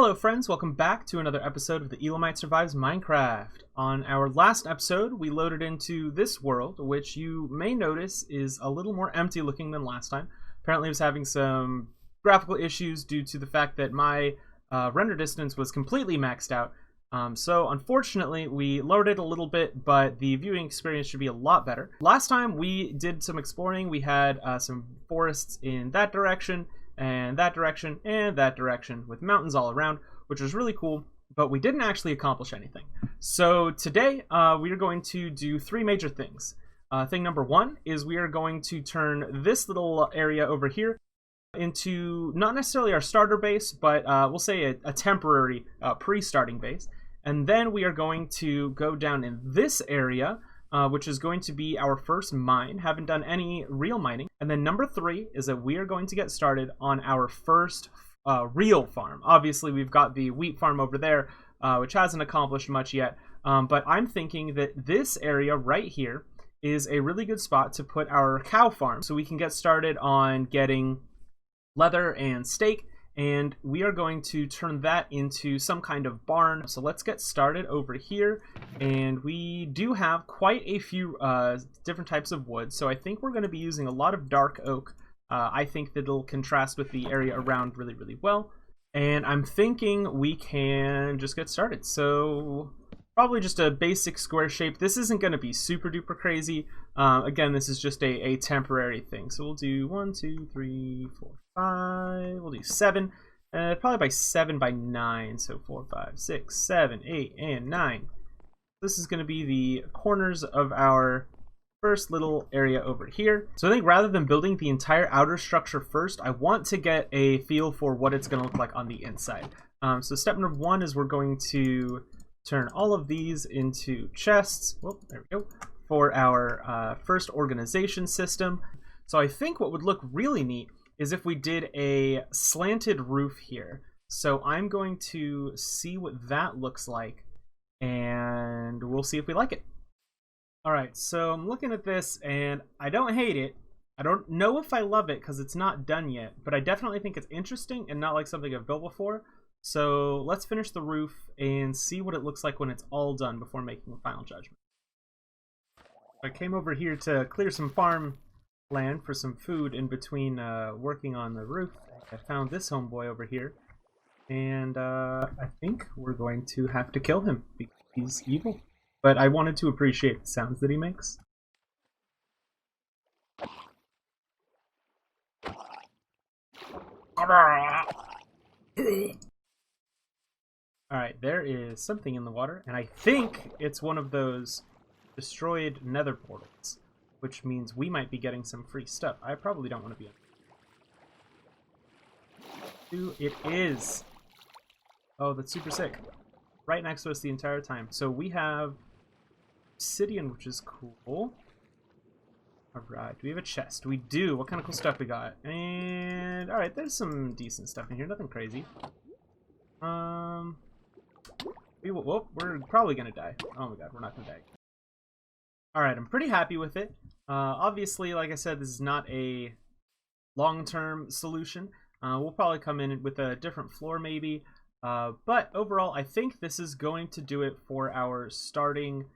Hello friends, welcome back to another episode of The Elamite Survives Minecraft. On our last episode, we loaded into this world, which you may notice is a little more empty looking than last time. Apparently I was having some graphical issues due to the fact that my render distance was completely maxed out. So unfortunately, we lowered it a little bit, but the viewing experience should be a lot better. Last time we did some exploring. We had some forests in that direction, and that direction, and that direction, with mountains all around, which was really cool, but we didn't actually accomplish anything. So today, we are going to do three major things. Thing number one is we are going to turn this little area over here into not necessarily our starter base, but we'll say a temporary pre-starting base. And then we are going to go down in this area, which is going to be our first mine. Haven't done any real mining. And then number three is that we are going to get started on our first real farm. Obviously, we've got the wheat farm over there, which hasn't accomplished much yet. But I'm thinking that this area right here is a really good spot to put our cow farm, so we can get started on getting leather and steak, and we are going to turn that into some kind of barn. So let's get started over here, and we do have quite a few different types of wood, so I think we're going to be using a lot of dark oak. I think that it'll contrast with the area around really well, and I'm thinking we can just get started. So probably just a basic square shape. This isn't going to be super duper crazy. Again, this is just a temporary thing. So we'll do 1, 2, 3, 4, 5. We'll do 7. Probably by 7 by 9. So 4, 5, 6, 7, 8, and 9. This is going to be the corners of our first little area over here. So I think rather than building the entire outer structure first, I want to get a feel for what it's going to look like on the inside. So step number one is we're going to turn all of these into chests. Whoop, there we go. For our first organization system. So I think what would look really neat is if we did a slanted roof here. So I'm going to see what that looks like, and we'll see if we like it. Alright, so I'm looking at this, and I don't hate it. I don't know if I love it because it's not done yet, but I definitely think it's interesting and not like something I've built before. So let's finish the roof and see what it looks like when it's all done before making a final judgment. I came over here to clear some farm land for some food in between working on the roof. I found this homeboy over here, and I think we're going to have to kill him because he's evil. But I wanted to appreciate the sounds that he makes. Alright, there is something in the water, and I think it's one of those destroyed nether portals, which means we might be getting some free stuff. I probably don't want to be in. It is. Oh, that's super sick. Right next to us the entire time. So we have obsidian, which is cool. Alright, do we have a chest? We do. What kind of cool stuff we got? And alright, there's some decent stuff in here. Nothing crazy. Whoop, we're probably gonna die. Oh my god, we're not gonna die. Alright, I'm pretty happy with it. Obviously, like I said, this is not a long-term solution. We'll probably come in with a different floor maybe. But overall, I think this is going to do it for our starting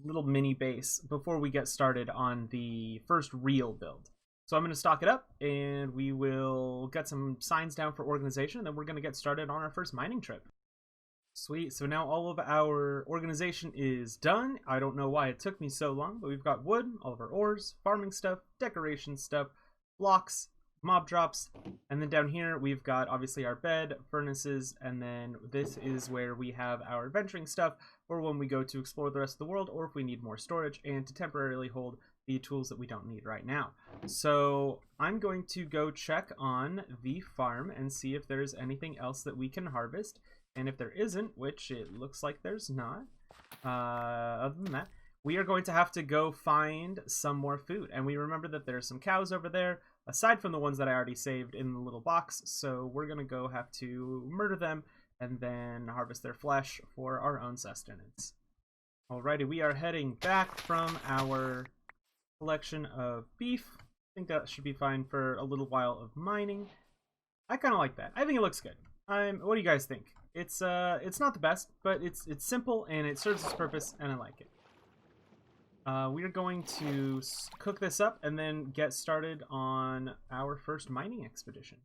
little mini base before we get started on the first real build. So I'm going to stock it up, and we will get some signs down for organization, and then we're going to get started on our first mining trip. Sweet, so now all of our organization is done. I don't know why it took me so long, but we've got wood, all of our ores, farming stuff, decoration stuff, blocks, mob drops, and then down here we've got obviously our bed, furnaces, and then this is where we have our adventuring stuff for when we go to explore the rest of the world, or if we need more storage, and to temporarily hold the tools that we don't need right now. So I'm going to go check on the farm and see if there's anything else that we can harvest. And if there isn't, which it looks like there's not, other than that, we are going to have to go find some more food. And we remember that there's some cows over there, aside from the ones that I already saved in the little box. So we're going to go have to murder them and then harvest their flesh for our own sustenance. Alrighty, we are heading back from our collection of beef. I think that should be fine for a little while of mining. I kind of like that. I think it looks good. What do you guys think? It's not the best, but it's simple and it serves its purpose, and I like it. We are going to cook this up and then get started on our first mining expedition.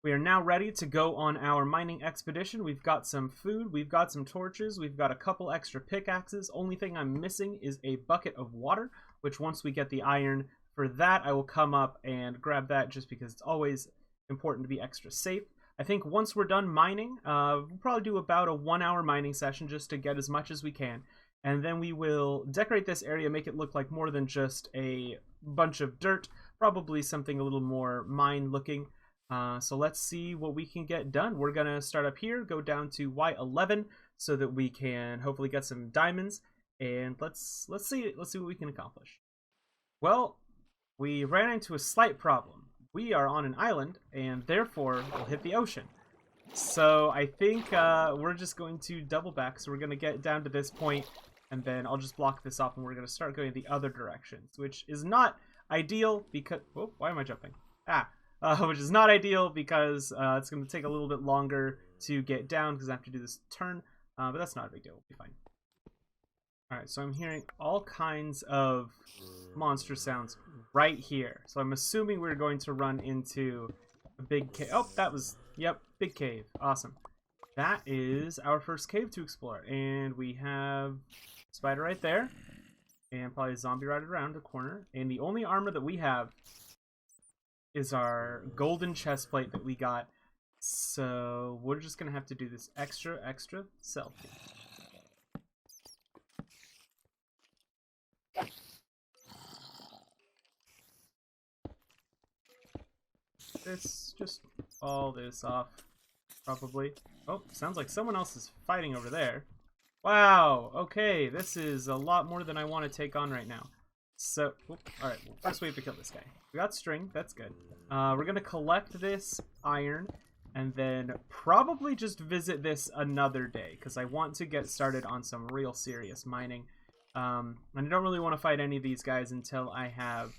We are now ready to go on our mining expedition. We've got some food, we've got some torches, we've got a couple extra pickaxes. Only thing I'm missing is a bucket of water, which once we get the iron for that, I will come up and grab that just because it's always important to be extra safe. I think once we're done mining, we'll probably do about a 1-hour mining session just to get as much as we can. And then we will decorate this area, make it look like more than just a bunch of dirt, probably something a little more mine-looking. So let's see what we can get done. We're going to start up here, go down to Y11 so that we can hopefully get some diamonds. And let's see what we can accomplish. Well, we ran into a slight problem. We are on an island, and therefore we'll hit the ocean. So I think we're just going to double back. So we're going to get down to this point, and then I'll just block this off, and we're going to start going the other directions, which is not ideal because... Oh, why am I jumping? Which is not ideal because it's going to take a little bit longer to get down because I have to do this turn, but that's not a big deal. We'll be fine. Alright, so I'm hearing all kinds of monster sounds right here. So I'm assuming we're going to run into a big cave. Oh, that was... Yep, big cave. Awesome. That is our first cave to explore. And we have a spider right there. And probably a zombie right around the corner. And the only armor that we have is our golden chest plate that we got. So we're just going to have to do this extra selfie. Just all this off, probably. Oh, sounds like someone else is fighting over there. Wow, okay, this is a lot more than I want to take on right now. So, alright, well, first we have to kill this guy. We got string, that's good. We're gonna collect this iron, and then probably just visit this another day, because I want to get started on some real serious mining. And I don't really want to fight any of these guys until I have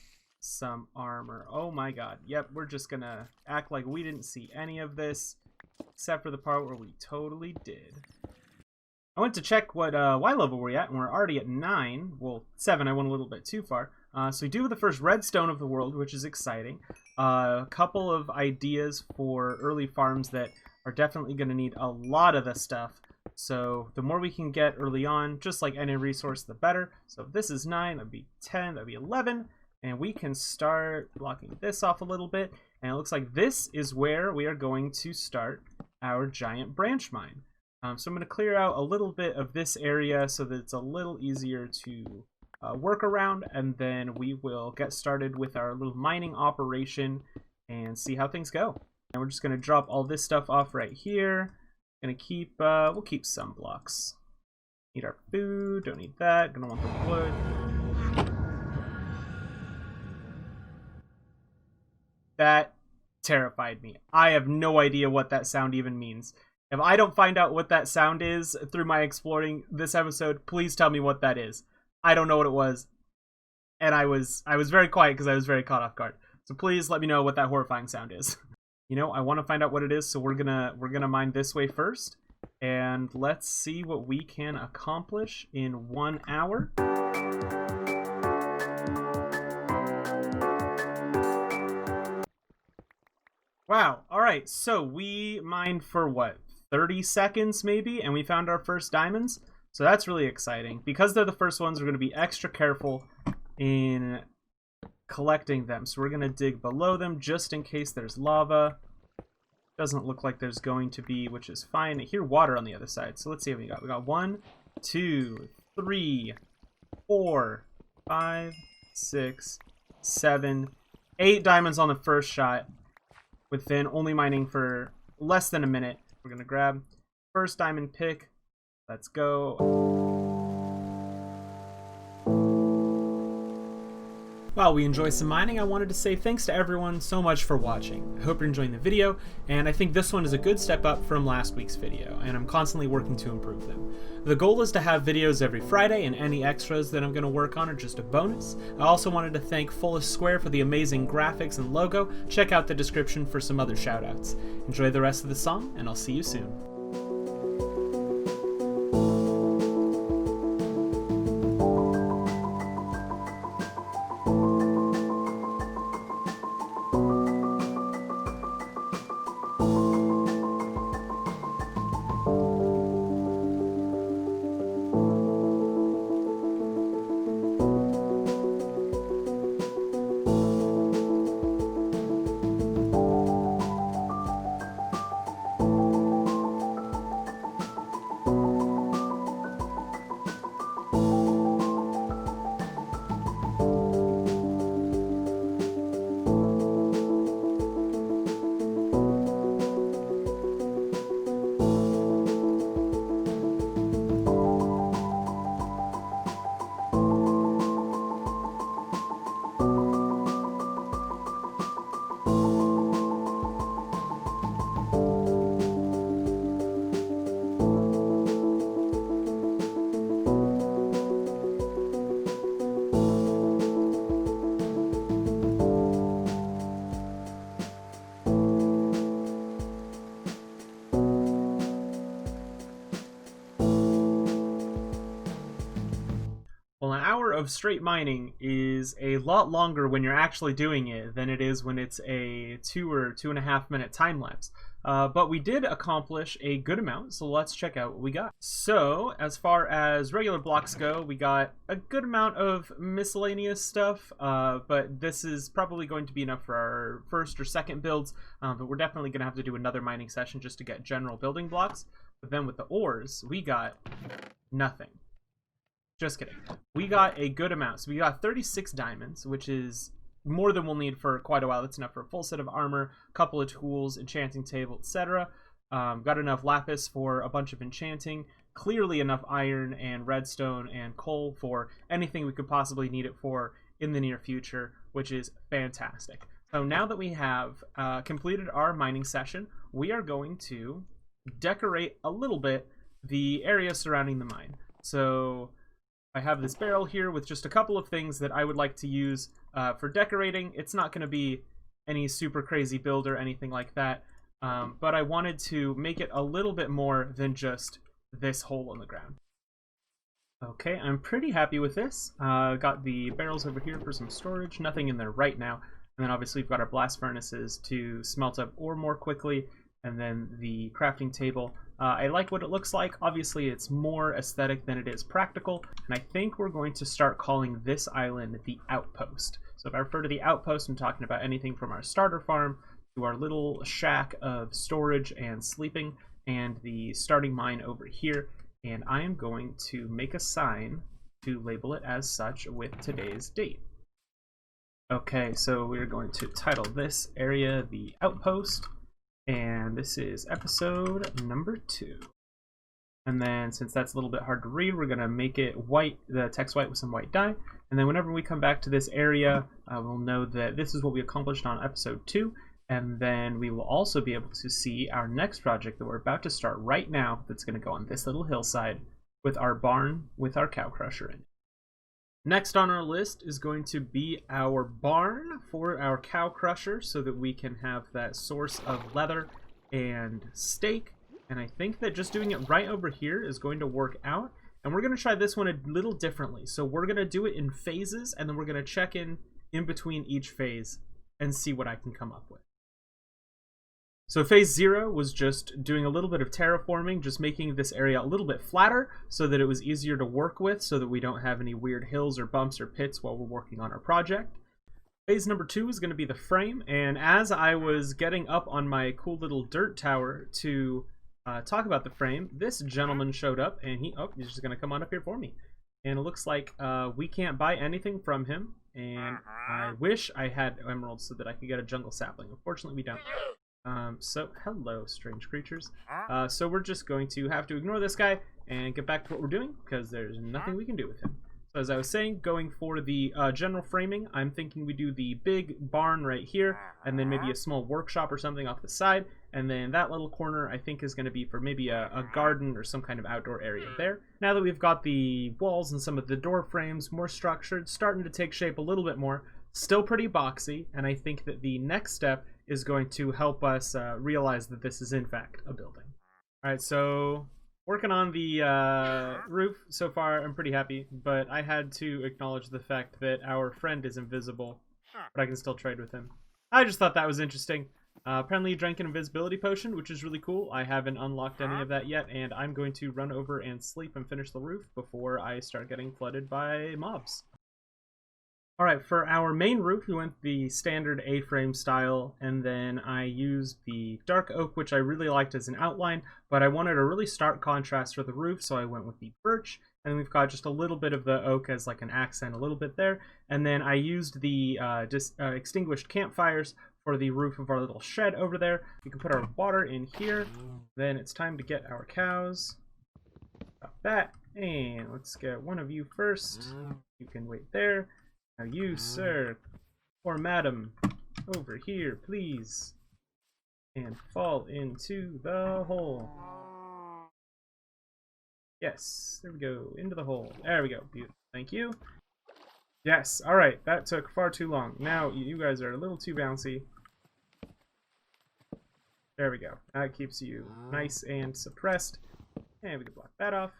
some armor. Oh my god. Yep, we're just gonna act like we didn't see any of this, except for the part where we totally did. I went to check what Y level we're at, and we're already at 9. Well, 7, I went a little bit too far. So we do have the first redstone of the world, which is exciting. A couple of ideas for early farms that are definitely going to need a lot of the stuff. So the more we can get early on, just like any resource, the better. So if this is 9, that'd be 10, that'd be 11. And we can start blocking this off a little bit. And it looks like this is where we are going to start our giant branch mine. So I'm going to clear out a little bit of this area so that it's a little easier to work around. And then we will get started with our little mining operation and see how things go. And we're just going to drop all this stuff off right here. Gonna keep, we'll keep some blocks. Need our food, don't need that. Gonna want the wood. That terrified me. I have no idea what that sound even means. If I don't find out what that sound is through my exploring this episode, please tell me what that is. I don't know what it was. And I was very quiet because I was very caught off guard. So please let me know what that horrifying sound is. You know, I want to find out what it is, so we're gonna mine this way first. And let's see what we can accomplish in 1 hour. Wow, alright, so we mined for what, 30 seconds maybe, and we found our first diamonds? So that's really exciting. Because they're the first ones, we're going to be extra careful in collecting them. So we're going to dig below them just in case there's lava. Doesn't look like there's going to be, which is fine. I hear water on the other side. So let's see what we got. We got 1, 2, 3, 4, 5, 6, 7, 8 diamonds on the first shot. Within only mining for less than a minute. We're going to grab first diamond pick. Let's go. While we enjoy some mining, I wanted to say thanks to everyone so much for watching. I hope you're enjoying the video, and I think this one is a good step up from last week's video, and I'm constantly working to improve them. The goal is to have videos every Friday, and any extras that I'm going to work on are just a bonus. I also wanted to thank Fullest Square for the amazing graphics and logo. Check out the description for some other shoutouts. Enjoy the rest of the song, and I'll see you soon. Well, an hour of straight mining is a lot longer when you're actually doing it than it is when it's a 2 or 2.5 minute time lapse. But we did accomplish a good amount, so let's check out what we got. So, as far as regular blocks go, we got a good amount of miscellaneous stuff, but this is probably going to be enough for our first or second builds, but we're definitely going to have to do another mining session just to get general building blocks. But then with the ores, we got nothing. Just kidding. We got a good amount. So we got 36 diamonds, which is more than we'll need for quite a while. That's enough for a full set of armor, a couple of tools, enchanting table, etc. Got enough lapis for a bunch of enchanting. Clearly enough iron and redstone and coal for anything we could possibly need it for in the near future, which is fantastic. So now that we have completed our mining session, we are going to decorate a little bit the area surrounding the mine. So I have this barrel here with just a couple of things that I would like to use for decorating. It's not going to be any super crazy build or anything like that, but I wanted to make it a little bit more than just this hole in the ground. Okay, I'm pretty happy with this. Got the barrels over here for some storage, nothing in there right now. And then obviously we've got our blast furnaces to smelt up ore more quickly, and then the crafting table. I like what it looks like. Obviously, it's more aesthetic than it is practical, and I think we're going to start calling this island the Outpost. So if I refer to the Outpost, I'm talking about anything from our starter farm to our little shack of storage and sleeping, and the starting mine over here. And I am going to make a sign to label it as such with today's date. Okay, so we're going to title this area the Outpost. And this is episode number 2. And then since that's a little bit hard to read, we're going to make it white, the text white with some white dye. And then whenever we come back to this area, we'll know that this is what we accomplished on episode 2. And then we will also be able to see our next project that we're about to start right now that's going to go on this little hillside with our barn with our cow crusher in it. Next on our list is going to be our barn for our cow crusher so that we can have that source of leather and steak. And I think that just doing it right over here is going to work out. And we're going to try this one a little differently. So we're going to do it in phases, and then we're going to check in between each phase and see what I can come up with. So phase 0 was just doing a little bit of terraforming, just making this area a little bit flatter so that it was easier to work with, so that we don't have any weird hills or bumps or pits while we're working on our project. Phase number 2 is going to be the frame, and as I was getting up on my cool little dirt tower to talk about the frame, this gentleman showed up, and he's just going to come on up here for me. And it looks like we can't buy anything from him, and I wish I had emeralds so that I could get a jungle sapling. Unfortunately, we don't. So hello, strange creatures. So we're just going to have to ignore this guy and get back to what we're doing, because there's nothing we can do with him. So as I was saying, going for the general framing, I'm thinking we do the big barn right here, and then maybe a small workshop or something off the side, and then that little corner I think is going to be for maybe a garden or some kind of outdoor area there. Now that we've got the walls and some of the door frames more structured, starting to take shape a little bit more, still pretty boxy, and I think that the next step is going to help us realize that this is in fact a building. Alright, so working on the roof so far, I'm pretty happy, but I had to acknowledge the fact that our friend is invisible, but I can still trade with him. I just thought that was interesting. Apparently he drank an invisibility potion, which is really cool. I haven't unlocked any of that yet, and I'm going to run over and sleep and finish the roof before I start getting flooded by mobs. Alright, for our main roof, we went the standard A-frame style, and then I used the dark oak, which I really liked as an outline, but I wanted a really stark contrast for the roof, so I went with the birch, and we've got just a little bit of the oak as like an accent, a little bit there, and then I used the extinguished campfires for the roof of our little shed over there. We can put our water in here, then it's time to get our cows. Got that, and let's get one of you first. You can wait there. Now you, sir, or madam, over here, please, and fall into the hole. Yes, there we go, into the hole. There we go, beautiful, thank you. Yes, alright, that took far too long. Now, you guys are a little too bouncy. There we go, that keeps you nice and suppressed. And we can block that off.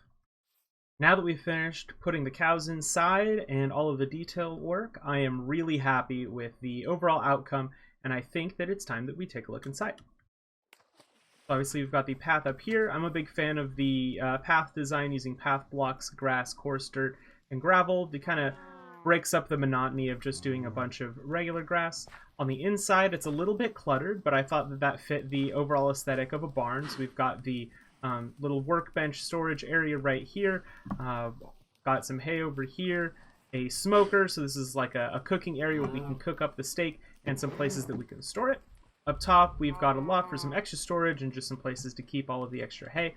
Now that we've finished putting the cows inside and all of the detail work, I am really happy with the overall outcome, and I think that it's time that we take a look inside. Obviously, we've got the path up here. I'm a big fan of the path design using path blocks, grass, coarse dirt, and gravel. It kind of breaks up the monotony of just doing a bunch of regular grass. On the inside, it's a little bit cluttered, but I thought that that fit the overall aesthetic of a barn. So we've got the little workbench storage area right here. Got some hay over here, a smoker, so this is like a cooking area where we can cook up the steak, and some places that we can store it. Up top, we've got a lot for some extra storage and just some places to keep all of the extra hay.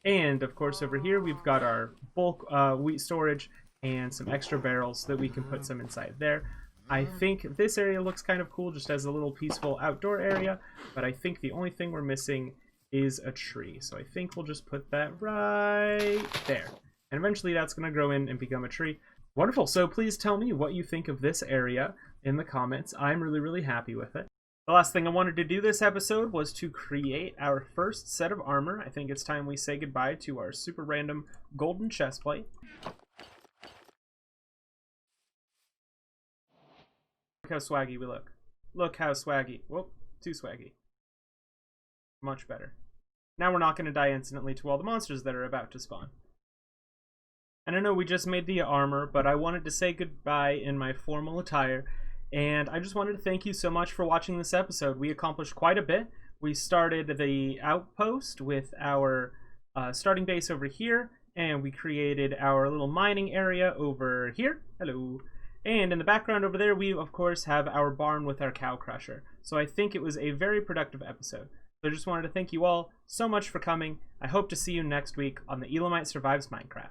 And of course over here we've got our bulk wheat storage and some extra barrels that we can put some inside there. I think this area looks kind of cool just as a little peaceful outdoor area, but I think the only thing we're missing is a tree. So I think we'll just put that right there. And eventually that's going to grow in and become a tree. Wonderful. So please tell me what you think of this area in the comments. I'm really, really happy with it. The last thing I wanted to do this episode was to create our first set of armor. I think it's time we say goodbye to our super random golden chestplate. Look how swaggy we look. Look how swaggy. Whoop, too swaggy. Much better. Now we're not going to die instantly to all the monsters that are about to spawn. And I know we just made the armor, but I wanted to say goodbye in my formal attire, and I just wanted to thank you so much for watching this episode. We accomplished quite a bit. We started the outpost with our starting base over here, and we created our little mining area over here. Hello. And in the background over there, we of course have our barn with our cow crusher. So I think it was a very productive episode. So I just wanted to thank you all so much for coming. I hope to see you next week on The Elamite Survives Minecraft.